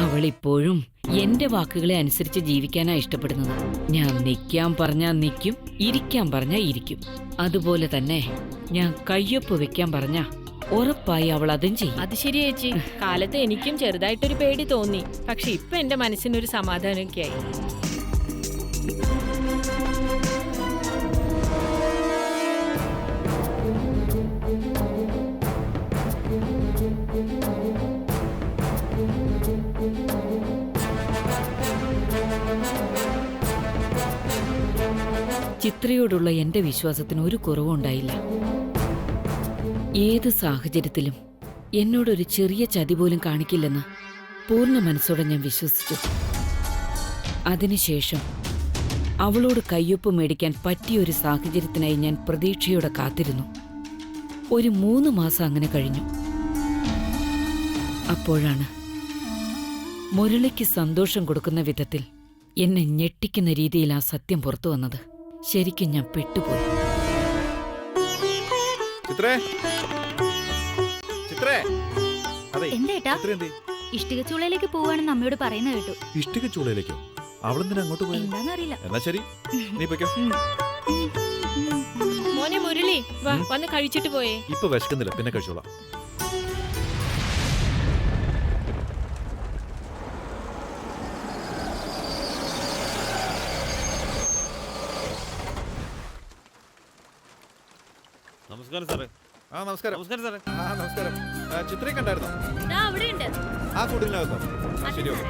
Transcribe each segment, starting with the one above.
അവളിപ്പോഴും എന്റെ വാക്കുകളെ അനുസരിച്ച് ജീവിക്കാനാ ഇഷ്ടപ്പെടുന്നത്. ഞാൻ നിൽക്കാൻ പറഞ്ഞാ നിൽക്കും, ഇരിക്കാൻ പറഞ്ഞാ ഇരിക്കും. അതുപോലെ തന്നെ ഞാൻ കയ്യൊപ്പ് വെക്കാൻ പറഞ്ഞാ ഉറപ്പായി അവൾ അതും ചെയ്യും. അത് ശരി ചേച്ചി. കാലത്ത് എനിക്കും ചെറുതായിട്ടൊരു പേടി തോന്നി. പക്ഷെ ഇപ്പൊ എന്റെ മനസ്സിനൊരു സമാധാനമൊക്കെ ആയി. ചിത്രയോടുള്ള എന്റെ വിശ്വാസത്തിന് ഒരു കുറവും ഉണ്ടായില്ല. ഏത് സാഹചര്യത്തിലും എന്നോടൊരു ചെറിയ ചതി പോലും കാണിക്കില്ലെന്ന് പൂർണ്ണ മനസ്സോടെ ഞാൻ വിശ്വസിച്ചു. അതിനുശേഷം അവളോട് കയ്യൊപ്പ് മേടിക്കാൻ പറ്റിയൊരു സാഹചര്യത്തിനായി ഞാൻ പ്രതീക്ഷയോടെ കാത്തിരുന്നു. ഒരു 3 മാസം അങ്ങനെ കഴിഞ്ഞു. അപ്പോഴാണ് മുരളിക്ക് സന്തോഷം കൊടുക്കുന്ന വിധത്തിൽ എന്നെ ഞെട്ടിക്കുന്ന രീതിയിൽ ആ സത്യം പുറത്തു വന്നത്. ശരിക്കും ഞാൻ പെട്ടുപോയി. ഇഷ്ടിക ചൂളയിലേക്ക് പോവാണെന്ന് അമ്മയോട് പറയുന്ന കേട്ടു. ഇഷ്ടിക ചൂളയിലേക്കോ? അവളെന്തിനാ അങ്ങോട്ട് പോയി? എന്താന്നറിയില്ല. എന്നാ ശരി, നീ പൊയ്ക്കോ. മോനെ മുരളി, വാ, വന്ന് കഴിച്ചിട്ട് പോയേ. ഇപ്പൊ വിശക്കുന്നില്ല, പിന്നെ കഴിച്ചോളാം. നമസ്കാരം സാറേ. നമസ്കാരം. നമസ്കാരം സാറേ. നമസ്കാരം. ചിത്രയെ കണ്ടായിരുന്നോ? അവിടെയുണ്ട്. ആ കൂട്ടിനകത്തോ? ശരി, ഓക്കെ.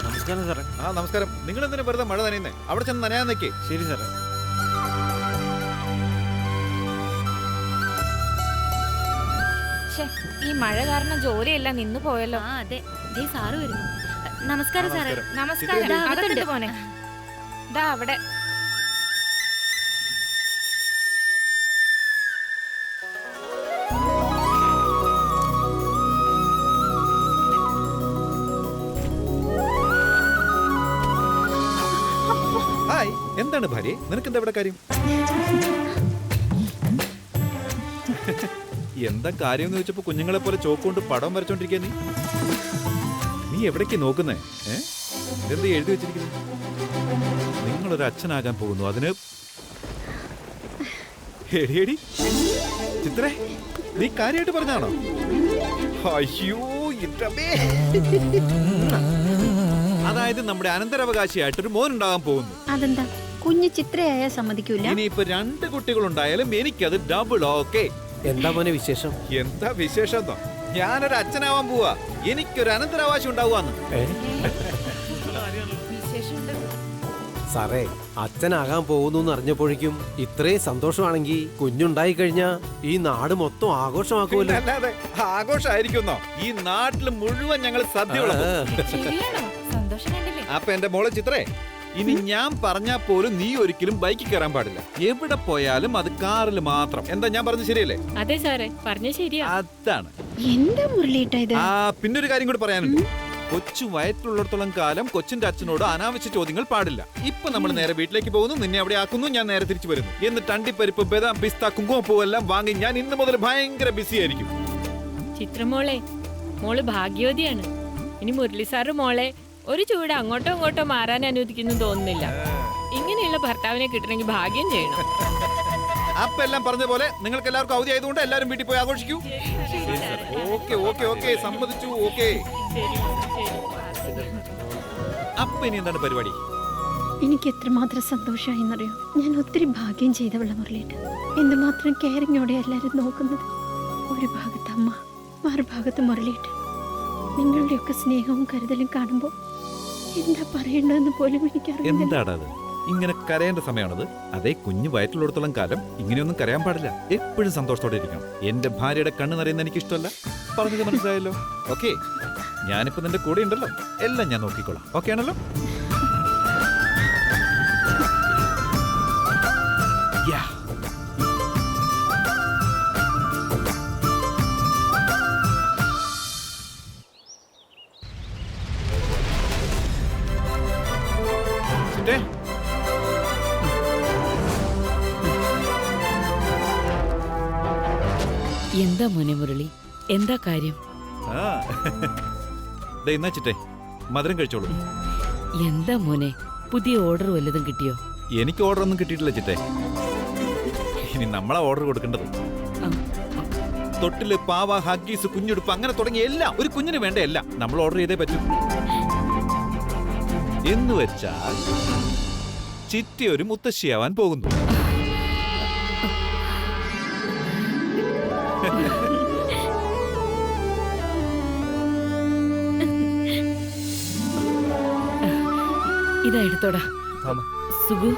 നമസ്കാരം സാറേ. നമസ്കാരം. നിങ്ങൾ എന്തിനാ വെറുതെ മഴ നനയുന്നേ? അവിടെ ചെന്ന് നനയാൻ നിൽക്കേ. ശരി സാറേ. ഈ മഴ കാരണം ജോലിയെല്ലാം നിന്നു പോയല്ലോ. അതെ, സാറ് വരുന്നു. നമസ്കാരം സാറേ. നമസ്കാരം. അകത്തുണ്ട് പോനെ. ദാ അവിടെ. ഹായ്, എന്താണ് ഭാര്യ? നിനക്കെന്താ ഇവിടെ കാര്യം? എന്താ കാര്യം എന്ന് ചോദിച്ചപ്പോ കുഞ്ഞുങ്ങളെ പോലെ ചോക്കൊണ്ട് പടം വരച്ചോണ്ടിരിക്കാ നീ. നീ എവിടേക്ക് നോക്കുന്നേ? എന്താ എഴുതി വെച്ചിരിക്കുന്നത്? നിങ്ങളൊരു അച്ഛനാകാൻ പോകുന്നു. അതിന് എടിയടി ചിത്രേ, നീ കാര്യമായിട്ട് പറഞ്ഞാണോ? അയ്യോ, അതായത് നമ്മുടെ അനന്തരാവകാശിയായിട്ടൊരു മോൻ ഉണ്ടാകാൻ പോകുന്നു. അതെന്താ കുഞ്ഞു ചിത്രയായ സമ്മതിക്കൂല? ഇനിയിപ്പോ 2 കുട്ടികളുണ്ടായാലും എനിക്കത് ഡബിൾ ഓക്കെ. എന്താ മോനെ വിശേഷം? എന്താ വിശേഷം? ഞാനൊരു അച്ഛനാവാൻ പോവാ. എനിക്കൊരു അനന്തരാവകാശം ഉണ്ടാവുകയെന്ന്. സാറേ, അച്ഛനാകാൻ പോകുന്നു അറിഞ്ഞപ്പോഴേക്കും ഇത്രയും സന്തോഷമാണെങ്കിൽ കുഞ്ഞുണ്ടായി കഴിഞ്ഞാ ഈ നാട് മൊത്തം ആഘോഷമാക്കുമല്ലോ. അല്ലാതെ ആഘോഷമായിരിക്കുന്നോ? ഈ നാട്ടില് മുഴുവൻ ഞങ്ങൾ സദ്യ സന്തോഷം കണ്ടില്ലേ? അപ്പൊ എന്റെ മോളെ ചിത്രേ, ഇനി ഞാൻ പറഞ്ഞാ പോലും നീ ഒരിക്കലും ബൈക്കിൽ കയറാൻ പാടില്ല. എവിടെ പോയാലും അത് കാറിൽ മാത്രം. എന്താ ഞാൻ പറഞ്ഞത് ശരിയല്ലേ? അതെ സാറേ, പറഞ്ഞ ശരിയാ. അതാണ്. എന്താ മുരളിയിട്ട ഇത്? പിന്നൊരു കാര്യം കൂടി പറയാനുണ്ട്. കൊച്ചു വയറ്റിലുള്ളിടത്തോളം കാലം കൊച്ചിന്റെ അച്ഛനോട് അനാവശ്യ ചോദ്യങ്ങൾ പാടില്ല. ഇപ്പൊ നമ്മൾ നേരെ വീട്ടിലേക്ക് പോകുന്നു, നിന്നെ അവിടെ ആക്കുന്നു, ഞാൻ നേരെ തിരിച്ചു വരുന്നു. എന്നിട്ട് അണ്ടിപ്പരിപ്പ്, ബദാം, പിസ്ത, കുങ്കുമപ്പൂവെല്ലാം വാങ്ങി ഞാൻ ഇന്ന് മുതൽ ഭയങ്കര ബിസി ആയിരിക്കും. ചിത്രമോളെ, മോള് ഭാഗ്യവതിയാണ്. ഇനി മുരളി സാറ് മോളെ ഒരു ചൂട് അങ്ങോട്ടോ ഇങ്ങോട്ടോ മാറാൻ അനുവദിക്കുന്നു തോന്നുന്നില്ല. ഇങ്ങനെയുള്ള ഭർത്താവിനെ കിട്ടണമെങ്കിൽ ഭാഗ്യം ചെയ്യണം. അപ്പൊ എല്ലാം പറഞ്ഞ പോലെ നിങ്ങൾക്ക് എല്ലാവർക്കും അവധി ആയതുകൊണ്ട് എല്ലാരും വീട്ടിൽ പോയി ആഘോഷിക്കൂ. ഓക്കെ ഓക്കെ ഓക്കെ, സമ്മതിച്ചു. ഓക്കെ, അപ്പൊ ഇനി എന്താണ് പരിപാടി? എനിക്ക് എത്രമാത്രം സന്തോഷമായി എന്നറിയോ? ഞാൻ ഒത്തിരി ഭാഗ്യം ചെയ്തവള മുരളിയിട്ട്. എന്തുമാത്രം കെയറിങ്ങോടെ എല്ലാരും നോക്കുന്നത്. ഒരു ഭാഗത്ത് അമ്മ, മറുഭാഗത്ത് മുരളിയിട്ട്. നിങ്ങളുടെയൊക്കെ സ്നേഹവും കരുതലും കാണുമ്പോ എന്താ പറയേണ്ടതെന്ന് പോലും എനിക്കറിയില്ല. എന്താടാ അത്? ഇങ്ങനെ കരയേണ്ട സമയമാണത്? അതേ, കുഞ്ഞു വയറ്റിലുള്ളിടത്തോളം കാലം ഇങ്ങനെയൊന്നും കരയാൻ പാടില്ല. എപ്പോഴും സന്തോഷത്തോടെ ഇരിക്കണം. എന്റെ ഭാര്യയുടെ കണ്ണ് നിറയുന്ന എനിക്ക് ഇഷ്ടമല്ല. പറഞ്ഞത് മനസ്സിലായല്ലോ? ഓക്കെ, ഞാനിപ്പോ നിന്റെ കൂടെ ഉണ്ടല്ലോ. എല്ലാം ഞാൻ നോക്കിക്കോളാം. ഓക്കെ ആണല്ലോ? എന്താ മോനെ മുരളി, എന്താ കാര്യം? ആ ദേ എന്നാ ചിറ്റേ, മധുരം കഴിച്ചോളൂ. എന്താ മോനെ, പുതിയ ഓർഡർ വല്ലതും കിട്ടിയോ? എനിക്ക് ഓർഡർ ഒന്നും കിട്ടിയിട്ടില്ല ചിറ്റേ. ഇനി നമ്മളാ ഓർഡർ കൊടുക്കേണ്ടത്. ആ, തൊട്ടില്, പാവ, ഹഗ്ഗീസ്, കുഞ്ഞുടുപ്പ് അങ്ങനെ തുടങ്ങിയ എല്ലാം ഒരു കുഞ്ഞിന് വേണ്ട എല്ലാം നമ്മൾ ഓർഡർ ചെയ്തേ പറ്റൂ. എന്ന് വെച്ചാൽ ചിറ്റി ഒരു മുത്തശ്ശിയാവാൻ പോകുന്നു. ഇതാ എടുത്തോടാ. ആമാ. സുഗു,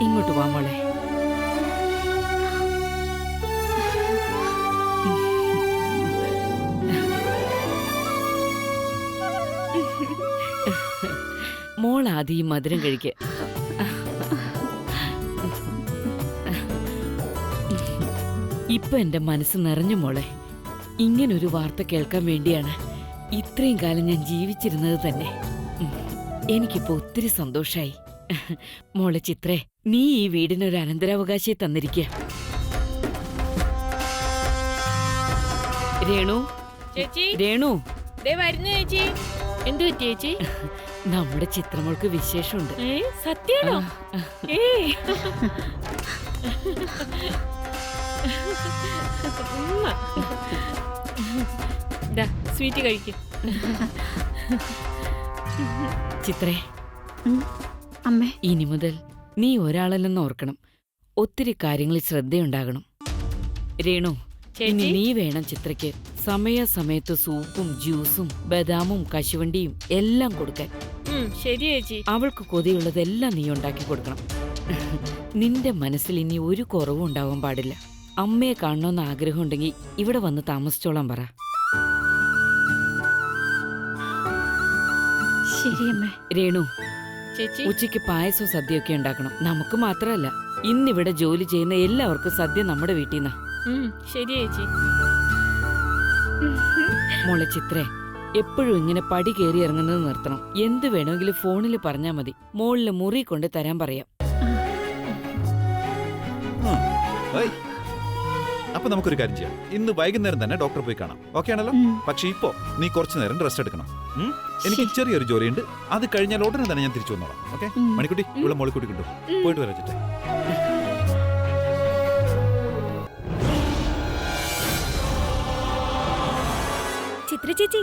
ഇങ്ങോട്ട് വാ മോളെ. മോൾ ആദ്യം ഈ മധുരം കഴിക്ക. ഇപ്പൊ എന്റെ മനസ്സ് നിറഞ്ഞു മോളെ. ഇങ്ങനൊരു വാർത്ത കേൾക്കാൻ വേണ്ടിയാണ് ഇത്രയും കാലം ഞാൻ ജീവിച്ചിരുന്നത് തന്നെ. എനിക്കിപ്പോ ഒത്തിരി സന്തോഷായി. മോളെ ചിത്രേ, നീ ഈ വീടിനൊരു അനന്തരാവകാശിയെ തന്നിരിക്കുക. രേണു, ചേച്ചി രേണു, ദേ വരുന്നു ചേച്ചി. എന്തു പറ്റി ചേച്ചി? നമ്മുടെ ചിത്രമോൾക്ക് വിശേഷമുണ്ട്. സത്യാണോ? ആ, ഏയ് ഉമ്മ. ദാ സ്വീറ്റ് കഴിക്കും. ചിത്രേ, അമ്മേ, ഇനി മുതൽ നീ ഒരാളല്ലെന്ന് ഓർക്കണം. ഒത്തിരി കാര്യങ്ങളിൽ ശ്രദ്ധയുണ്ടാകണം. രേണു, ഇനി ചേച്ചി നീ വേണം ചിത്രയ്ക്ക് സമയാസമയത്ത് സൂപ്പും ജ്യൂസും ബദാമും കശുവണ്ടിയും എല്ലാം കൊടുക്കാൻ. ശരി ചേച്ചി. അവൾക്ക് കൊതിയുള്ളതെല്ലാം നീ ഉണ്ടാക്കി കൊടുക്കണം. നിന്റെ മനസ്സിൽ ഇനി ഒരു കുറവും ഉണ്ടാവാൻ പാടില്ല. അമ്മയെ കാണണമെന്ന് ആഗ്രഹം ഉണ്ടെങ്കിൽ ഇവിടെ വന്ന് താമസിച്ചോളാൻ പറ. ശരി അമ്മേ. രേണു, ചേച്ചി ഉച്ചയ്ക്ക് പായസവും സദ്യയൊക്കെ ഉണ്ടാക്കണം. നമുക്ക് മാത്രമല്ല, ഇന്നിവിടെ ജോലി ചെയ്യുന്ന എല്ലാവർക്കും സദ്യ നമ്മുടെ വീട്ടിൽ നിന്നാ. ശരി ചേച്ചി. മോളെ ചിത്രേ, എപ്പോഴും ഇങ്ങനെ പടി കയറി ഇറങ്ങുന്നത് നിർത്തണം. എന്ത് വേണമെങ്കിലും ഫോണിൽ പറഞ്ഞാൽ മതി. മോളില് മുറി കൊണ്ട് തരാൻ പറയാം. ഏയ്, അപ്പൊ നമുക്കൊരു കാര്യം ചെയ്യാം. ഇന്ന് വൈകുന്നേരം തന്നെ ഡോക്ടറെ പോയി കാണാം. ഓക്കെ ആണല്ലോ? പക്ഷെ ഇപ്പോ നീ കുറച്ചു നേരം റെസ്റ്റ് എടുക്കണം. എനിക്ക് ചെറിയൊരു ജോലിയുണ്ട്. അത് കഴിഞ്ഞാൽ ഉടനെ തന്നെ ഞാൻ തിരിച്ചു വന്നോളാം. ഓക്കെ മണിക്കുട്ടി, ഇവിടെ മോളിക്കുട്ടി കിട്ടും. പോയിട്ട് വരാം ചിറ്റേ. ചിത്ര ചേച്ചി,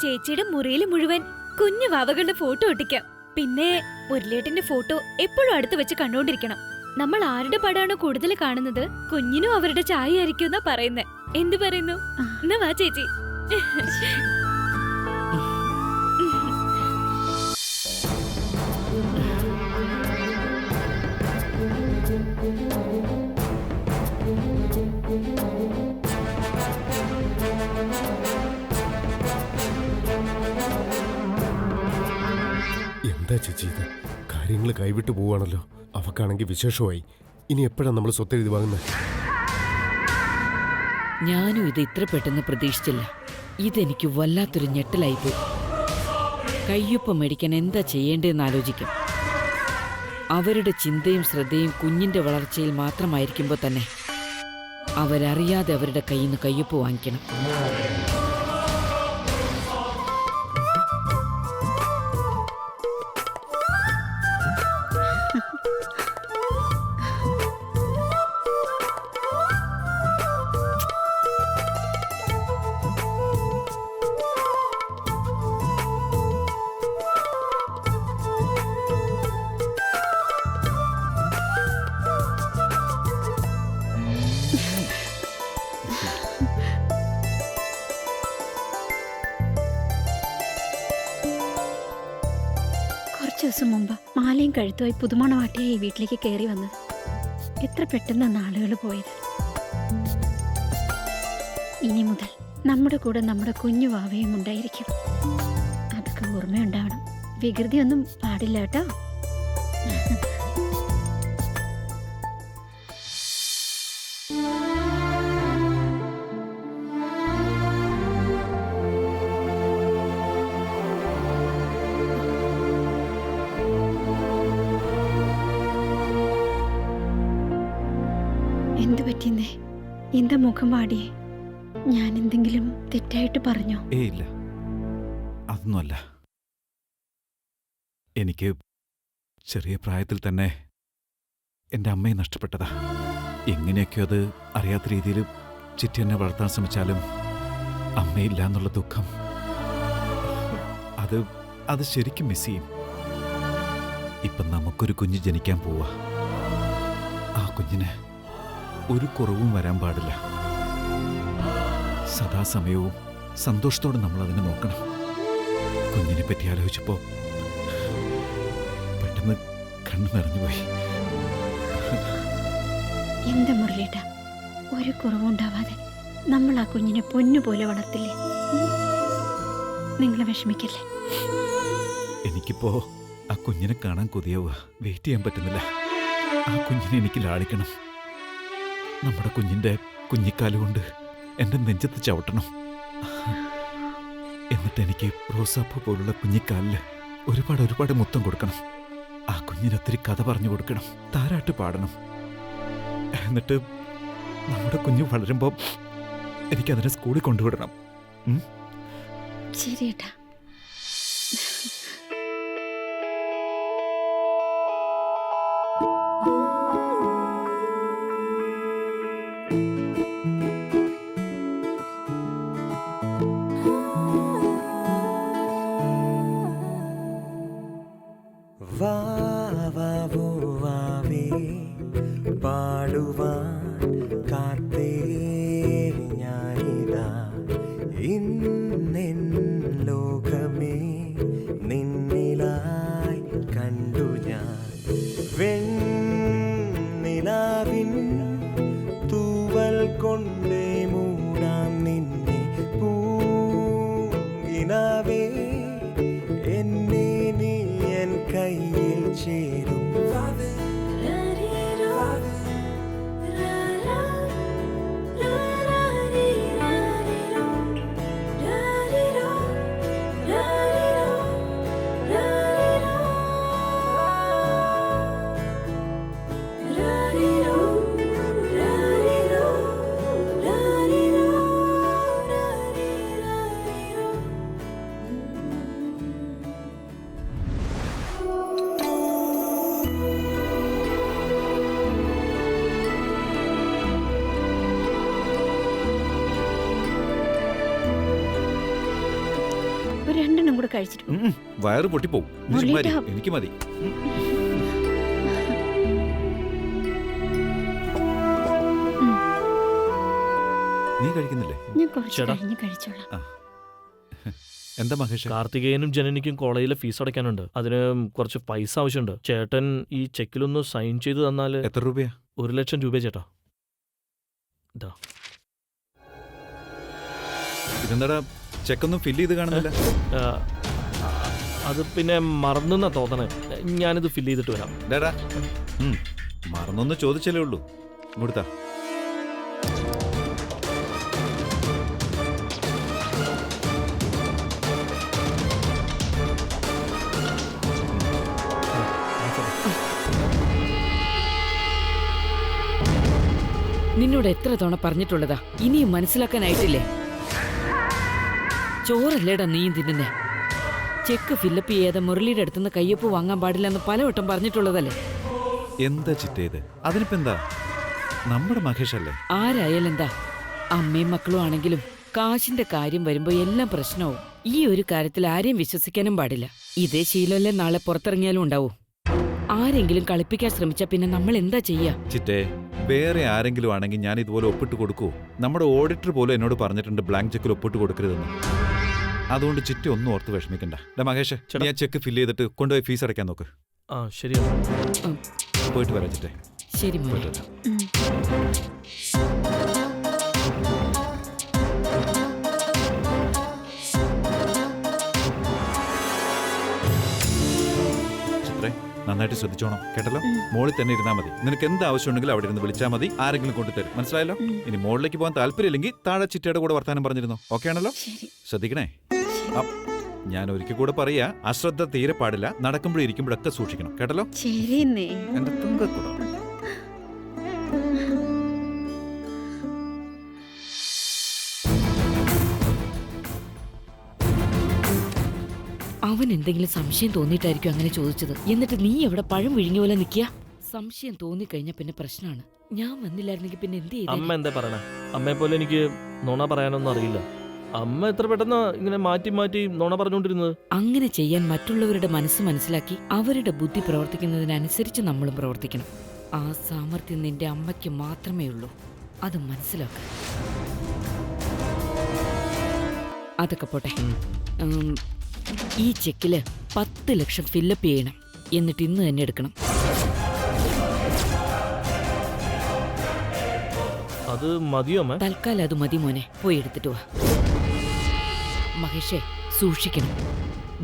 ചേച്ചിയുടെ മുറിയിൽ മുഴുവൻ കുഞ്ഞു വാവകളുടെ ഫോട്ടോ ഒട്ടിക്കാം. പിന്നെ മുരളിയേട്ടന്റെ ഫോട്ടോ എപ്പോഴും അടുത്ത് വെച്ച് കണ്ടോണ്ടിരിക്കണം. നമ്മൾ ആരുടെ പടാണോ കൂടുതൽ കാണുന്നത്, കുഞ്ഞിനും അവരുടെ ചായ ആയിരിക്കും എന്നാ പറയുന്നേ. എന്തു പറയുന്നു? എന്നാ വാ ചേച്ചി. എന്താ ചേച്ചി ഇത്? കാര്യങ്ങൾ കൈവിട്ടു പോവാണല്ലോ. അവക്കാണെങ്കിൽ വിശേഷമായി. ഇനി എപ്പോഴാണ് നമ്മൾ സ്വത്തെഴുതി വാങ്ങുന്നത്? ഞാനും ഇത് ഇത്ര പെട്ടെന്ന് പ്രതീക്ഷിച്ചില്ല. ഇതെനിക്ക് വല്ലാത്തൊരു ഞെട്ടലായിപ്പോയി. കയ്യൊപ്പം മേടിക്കാൻ എന്താ ചെയ്യേണ്ടതെന്ന് ആലോചിക്കും. അവരുടെ ചിന്തയും ശ്രദ്ധയും കുഞ്ഞിന്റെ വളർച്ചയിൽ മാത്രമായിരിക്കുമ്പോൾ തന്നെ അവരറിയാതെ അവരുടെ കയ്യിൽ നിന്ന് കയ്യൊപ്പ് വാങ്ങിക്കണം. കുറച്ച് ദിവസം മുമ്പ് മാലയും കഴുത്തുമായി പുതുമണവാട്ടിയായി ഈ വീട്ടിലേക്ക് കയറി വന്നത്. എത്ര പെട്ടെന്ന് നാളുകൾ പോയത്. ഇനി മുതൽ നമ്മുടെ കൂടെ നമ്മുടെ കുഞ്ഞു വാവയും ഉണ്ടായിരിക്കും. അതൊക്കെ ഓർമ്മയുണ്ടാവണം. വികൃതിയൊന്നും പാടില്ല കേട്ടോ. എന്തു പറ്റിയെന്നേ? എന്താ മുഖം വാടിയേ? ഞാൻ എന്തെങ്കിലും തെറ്റായിട്ട് പറഞ്ഞോ? ഇല്ല, അതൊന്നുമല്ല. എനിക്ക് ചെറിയ പ്രായത്തിൽ തന്നെ എൻ്റെ അമ്മയെ നഷ്ടപ്പെട്ടതാ. എങ്ങനെയൊക്കെയോ അത് അറിയാത്ത രീതിയിൽ ചിറ്റി എന്നെ വളർത്താൻ ശ്രമിച്ചാലും അമ്മയില്ല എന്നുള്ള ദുഃഖം അത് ശരിക്കും മിസ് ചെയ്യും. ഇപ്പം നമുക്കൊരു കുഞ്ഞ് ജനിക്കാൻ പോവാ. ആ കുഞ്ഞിന് ഒരു കുറവും വരാൻ പാടില്ല. സദാസമയവും സന്തോഷത്തോടെ നമ്മൾ അതിനെ നോക്കണം. കുഞ്ഞിനെ പറ്റി ആലോചിച്ചപ്പോൾ പെട്ടെന്ന് കണ്ണു നിറഞ്ഞുപോയി. എന്താ മുരളിയേട്ടാ, ഒരു കുറവുണ്ടാവാതെ നമ്മൾ ആ കുഞ്ഞിനെ പൊന്നുപോലെ വളർത്തില്ലേ? നിങ്ങൾ വിഷമിക്കല്ലേ. എനിക്കിപ്പോ ആ കുഞ്ഞിനെ കാണാൻ കൊതിയാവുക. വെയിറ്റ് ചെയ്യാൻ പറ്റുന്നില്ല. ആ കുഞ്ഞിനെ എനിക്ക് ലാളിക്കണം. നമ്മുടെ കുഞ്ഞിന്റെ കുഞ്ഞിക്കാലുകൊണ്ട് എൻ്റെ നെഞ്ചത്ത് ചവിട്ടണം. എന്നിട്ട് എനിക്ക് റോസാപ്പൂ പോലുള്ള കുഞ്ഞിക്കാലില് ഒരുപാട് മുത്തം കൊടുക്കണം. ആ കുഞ്ഞിന് ഒത്തിരി കഥ പറഞ്ഞു കൊടുക്കണം, താരാട്ട് പാടണം. എന്നിട്ട് നമ്മുടെ കുഞ്ഞ് വളരുമ്പോൾ എനിക്കതിനെ സ്കൂളിൽ കൊണ്ടുവിടണം. ശരിയേട്ടാ. പാടുവാൻ കാത്തേ ഞാനിതാ ഇന്നെൻ ലോകമേ നിന്നിലായി കണ്ടു ഞാൻ. വെണ്ണിലാവിൻ തൂവൽ കൊണ്ടേ മൂടാം നിന്നെ പൂങ്കിനാവേ. എന്നെ നീ എൻ കയ്യിൽ ചേരും. രണ്ടെണ്ണം കൂടെ കഴിച്ചിട്ട് പോ. വയറ് പൊട്ടിപ്പോവും. മുരളിയേട്ടാ. എനിക്ക് മതി. നീ കഴിക്കുന്നില്ലേ? ഞാൻ കുറച്ച് ചേട്ടാ. കഴിഞ്ഞ് കഴിച്ചോളാം. എന്താ മഹേഷ്? കാർത്തികേയനും ജനനിക്കും കോളേജിലെ ഫീസ് അടയ്ക്കാനുണ്ട്. അതിന് കുറച്ച് പൈസ ആവശ്യമുണ്ട്. ചേട്ടൻ ഈ ചെക്കിലൊന്ന് സൈൻ ചെയ്ത് തന്നാല്. എത്ര രൂപയാ? 1,00,000 രൂപ ചേട്ടാ. ഇതെന്താടാ ചെക്കൊന്നും ഫില്ല് ചെയ്ത് കാണുന്നില്ല? ആ, അത് പിന്നെ മറന്നെന്നാ തോന്നണേ. ഞാനിത് ഫില്ല് ചെയ്തിട്ട് വരാം. ഡാടാ, മറന്നൊന്ന് ചോദിച്ചല്ലേ ഉള്ളൂ. ഇങ്ങോട്ടാ. നിന്നോട് എത്ര തവണ പറഞ്ഞിട്ടുള്ളതാ, ഇനിയും മനസ്സിലാക്കാനായിട്ടില്ലേ? ചോറല്ലേടാ നീയും തിന്നുന്നേ. ചെക്ക് ഫില്ലപ്പ് ചെയ്യാതെ മുരളിയുടെ അടുത്തുനിന്ന് കയ്യൊപ്പ് വാങ്ങാൻ പാടില്ലെന്ന് പലവട്ടം പറഞ്ഞിട്ടുള്ളതല്ലേ? എന്താ ചിറ്റേത്? അതിനിപ്പോ എന്താ? നമ്മുടെ മഹേഷ് അല്ലേ? ആരായാലും എന്താ, അമ്മയും മക്കളും ആണെങ്കിലും കാശിന്റെ കാര്യം വരുമ്പോ എല്ലാം പ്രശ്നവും. ഈ ഒരു കാര്യത്തിൽ ആരെയും വിശ്വസിക്കാനും പാടില്ല. ഇതേ ശീലമല്ലേ നാളെ പുറത്തിറങ്ങിയാലും ഉണ്ടാവൂ. ആരെങ്കിലും കളിപ്പിക്കാൻ ശ്രമിച്ചാ പിന്നെ നമ്മൾ എന്താ ചെയ്യാ? ചിറ്റേ, വേറെ ആരെങ്കിലും ആണെങ്കിൽ ഞാൻ ഇതുപോലെ ഒപ്പിട്ട് കൊടുക്കൂ? നമ്മുടെ ഓഡിറ്റർ പോലും എന്നോട് പറഞ്ഞിട്ടുണ്ട് ബ്ലാങ്ക് ചെക്കിൽ ഒപ്പിട്ട് കൊടുക്കരുതെന്ന്. അതുകൊണ്ട് ചിറ്റ ഒന്നും ഓർത്ത് വിഷമിക്കണ്ട. മഹേഷ്, നീ ആ ചെക്ക് ഫില്ല് ചെയ്തിട്ട് കൊണ്ടുപോയി ഫീസ് അടയ്ക്കാൻ നോക്ക്. ആ ശരിയാണ്. പോയിട്ട് വരാം ചിറ്റേ. ശരി മോനെ. പോയിട്ട് വരാം. ചിത്രേ, നന്നായിട്ട് ശ്രദ്ധിച്ചോണം കേട്ടല്ലോ. മോളിൽ തന്നെ ഇരുന്നാ മതി. നിനക്ക് എന്ത് ആവശ്യമുണ്ടെങ്കിലും അവിടെ ഇരുന്ന് വിളിച്ചാൽ മതി. ആരെങ്കിലും കൊണ്ടുതരും. മനസ്സിലായല്ലോ? ഇനി മോളിലേക്ക് പോകാൻ താല്പര്യമില്ലെങ്കിൽ താഴെ ചിറ്റയുടെ കൂടെ വർത്താനം പറഞ്ഞിരുന്നു. ഓക്കെ ആണല്ലോ? ശ്രദ്ധിക്കണേ. ഞാൻ ഒരിക്കൽ കൂടെ പറയാ, അശ്രദ്ധ തീരെ പാടില്ല. നടക്കുമ്പോഴും ഇരിക്കുമ്പോഴൊക്കെ സൂക്ഷിക്കണം കേട്ടല്ലോ. ശരിയെന്നേ. എന്റെ തുങ്കക്കൂട. അവൻ എന്തെങ്കിലും സംശയം തോന്നിയിട്ടായിരിക്കും അങ്ങനെ ചോദിച്ചത്. എന്നിട്ട് നീ എവിടെ പഴം വിഴുങ്ങിയ പോലെ നിൽക്കുക? സംശയം തോന്നിക്കഴിഞ്ഞ പിന്നെ പ്രശ്നമാണ്. ഞാൻ വന്നില്ലായിരുന്നെങ്കിൽ പിന്നെ എന്ത് ചെയ്യും? അമ്മ എന്താ പറയണേ? അമ്മയെ പോലെ എനിക്ക് നുണ പറയാനൊന്നും അറിയില്ല. അമ്മ എത്ര പെട്ടെന്ന് ഇങ്ങനെ മാറ്റി മാറ്റി നുണ പറഞ്ഞുകൊണ്ടിരുന്നത്. അങ്ങനെ ചെയ്യാൻ മറ്റുള്ളവരുടെ മനസ്സ് മനസ്സിലാക്കി അവരുടെ ബുദ്ധി പ്രവർത്തിക്കുന്നതിനനുസരിച്ച് നമ്മളും പ്രവർത്തിക്കണം. ആ സാമർത്ഥ്യം നിന്റെ അമ്മയ്ക്ക് മാത്രമേ ഉള്ളൂ. അത് മനസ്സിലാക്ക. അതൊക്കെ പോട്ടെ. ഈ ചെക്കില് 10 ലക്ഷം ഫില്ലപ്പ് ചെയ്യണം. എന്നിട്ട് ഇന്ന് തന്നെ എടുക്കണം. അത് മതിയോ അമ്മ? തൽക്കാലം അത് മതി മോനെ. പോയി എടുത്തിട്ട് വാ. മഹേഷേ, സൂക്ഷിക്കണം.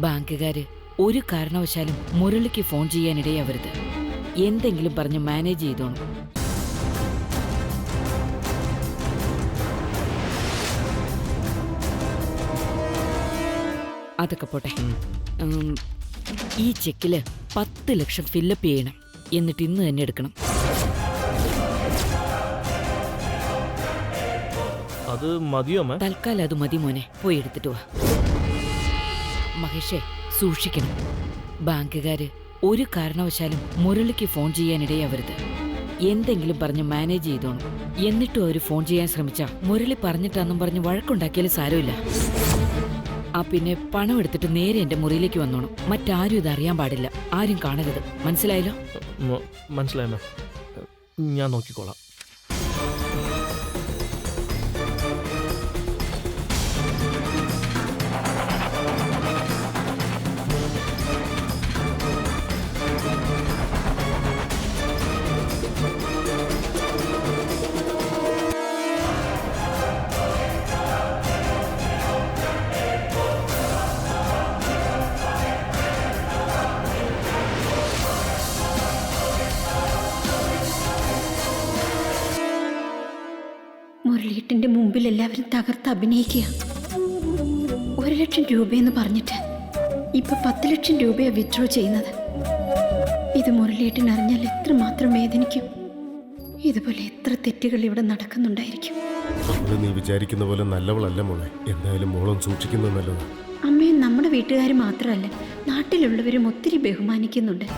ബാങ്കുകാര് ഒരു കാരണവശാലും മുരളിക്ക് ഫോൺ ചെയ്യാനിടയാവരുത്. എന്തെങ്കിലും പറഞ്ഞ് മാനേജ് ചെയ്തോണം. അതൊക്കെ പോട്ടെ. ഈ ചെക്കില് 10 ലക്ഷം ഫില്ലപ്പ് ചെയ്യണം. എന്നിട്ട് ഇന്ന് തന്നെ എടുക്കണം. അത് മതിയോ അമ്മ? തൽക്കാലം അത് മതി മോനെ. പോയി എടുത്തിട്ട് വാ. മഹേഷേ, സൂക്ഷിക്കണം. ബാങ്കുകാര് ഒരു കാരണവശാലും മുരളിക്ക് ഫോൺ ചെയ്യാനിടയാവരുത്. എന്തെങ്കിലും പറഞ്ഞ് മാനേജ് ചെയ്തോണം. എന്നിട്ടും അവർ ഫോൺ ചെയ്യാൻ ശ്രമിച്ചാ മുരളി പറഞ്ഞിട്ടാന്നും പറഞ്ഞ് വഴക്കുണ്ടാക്കിയാലും സാരമില്ല. പിന്നെ പണം എടുത്തിട്ട് നേരെ എന്റെ മുറിയിലേക്ക് വന്നോണം. മറ്റാരും ഇത് അറിയാൻ പാടില്ല. ആരും കാണരുത്. മനസ്സിലായല്ലോ? മനസ്സിലായി അമ്മ. ഞാൻ നോക്കിക്കോളാം. മുരളിയേട്ടന്റെ മുമ്പിൽ എല്ലാവരും തകർത്ത് അഭിനയിക്കുക. 1 ലക്ഷം രൂപയെന്ന് പറഞ്ഞിട്ട് ഇപ്പൊ 10 ലക്ഷം രൂപയാണ് വിത്ഡ്രോ ചെയ്യുന്നത്. ഇത് മുരളിയേട്ടൻ അറിഞ്ഞാൽ എത്രമാത്രം വേദനിക്കും. ഇതുപോലെ എത്ര തെറ്റുകൾ ഇവിടെ നടക്കുന്നുണ്ടായിരിക്കും. നീ വിചാരിക്കുന്ന പോലെ നല്ലവളല്ല മോളെ. എന്തായാലും മോളും സൂക്ഷിക്കുന്നത് നല്ലതാണ്. അമ്മയെ നമ്മുടെ വീട്ടുകാർ മാത്രമല്ല, നാട്ടിലുള്ളവരും ഒത്തിരി ബഹുമാനിക്കുന്നുണ്ട്.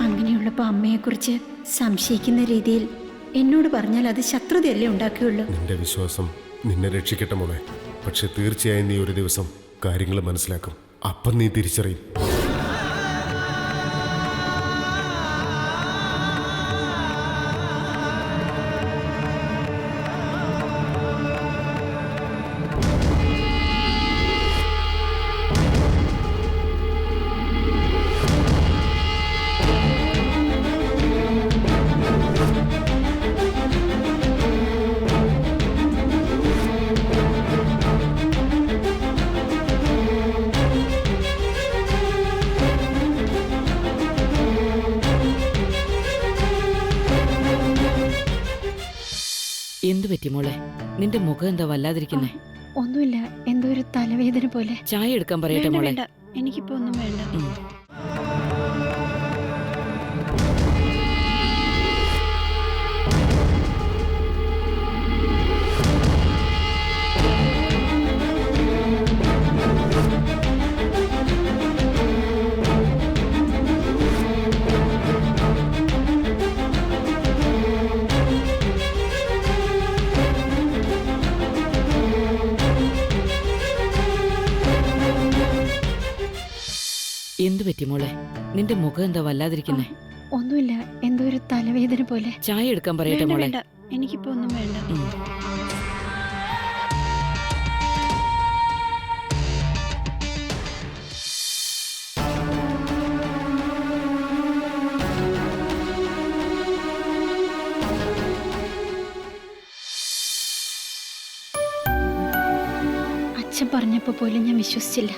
അങ്ങനെയുള്ളപ്പോൾ അമ്മയെക്കുറിച്ച് സംശയിക്കുന്ന രീതിയിൽ എന്നോട് പറഞ്ഞാൽ അത് ശത്രുതയല്ലേ ഉണ്ടാക്കുകയുള്ളൂ. നിന്റെ വിശ്വാസം നിന്നെ രക്ഷിക്കട്ടെ മോളെ. പക്ഷെ തീർച്ചയായും നീ ഒരു ദിവസം കാര്യങ്ങൾ മനസ്സിലാക്കും. അപ്പം നീ തിരിച്ചറിയും. എന്തു പറ്റി മോളെ? നിന്റെ മുഖം എന്താ വല്ലാതിരിക്കുന്നേ? ഒന്നുമില്ല, എന്തോ ഒരു തലവേദന പോലെ. ചായ എടുക്കാൻ പറയട്ടെ മോളെ? വേണ്ട, എനിക്കിപ്പോ ഒന്നും വേണ്ട. എന്തു പറ്റി മോളെ? നിന്റെ മുഖം എന്താ വല്ലാതിരിക്കുന്നേ? ഒന്നുമില്ല, എന്തോ ഒരു തലവേദന പോലെ. ചായ എടുക്കാൻ പറയട്ടെ മോളെ? വേണ്ട, എനിക്കിപ്പോ ഒന്നും വേണ്ട. അച്ഛൻ പറഞ്ഞപ്പോ പോലും ഞാൻ വിശ്വസിച്ചില്ല.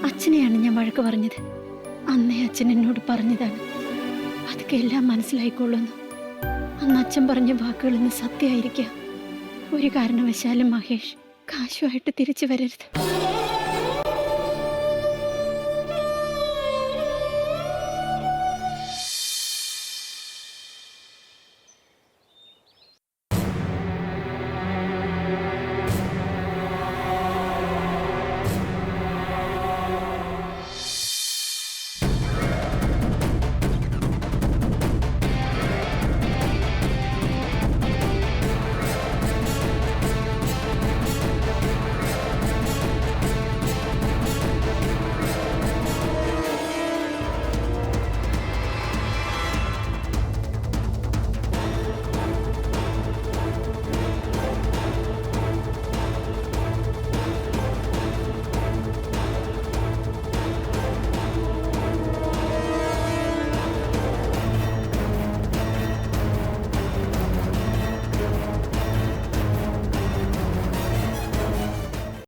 അച്ഛനെയാണ് ഞാൻ വഴക്ക് പറഞ്ഞത്. അന്നേ അച്ഛൻ എന്നോട് പറഞ്ഞതാണ് അതൊക്കെ എല്ലാം മനസ്സിലായിക്കൊള്ളുന്നു. അന്ന് അച്ഛൻ പറഞ്ഞ വാക്കുകൾ ഇന്ന് സത്യമായിരിക്കാം. ഒരു കാരണവശാലും മഹേഷ് കാശുമായിട്ട് തിരിച്ചു വരരുത്.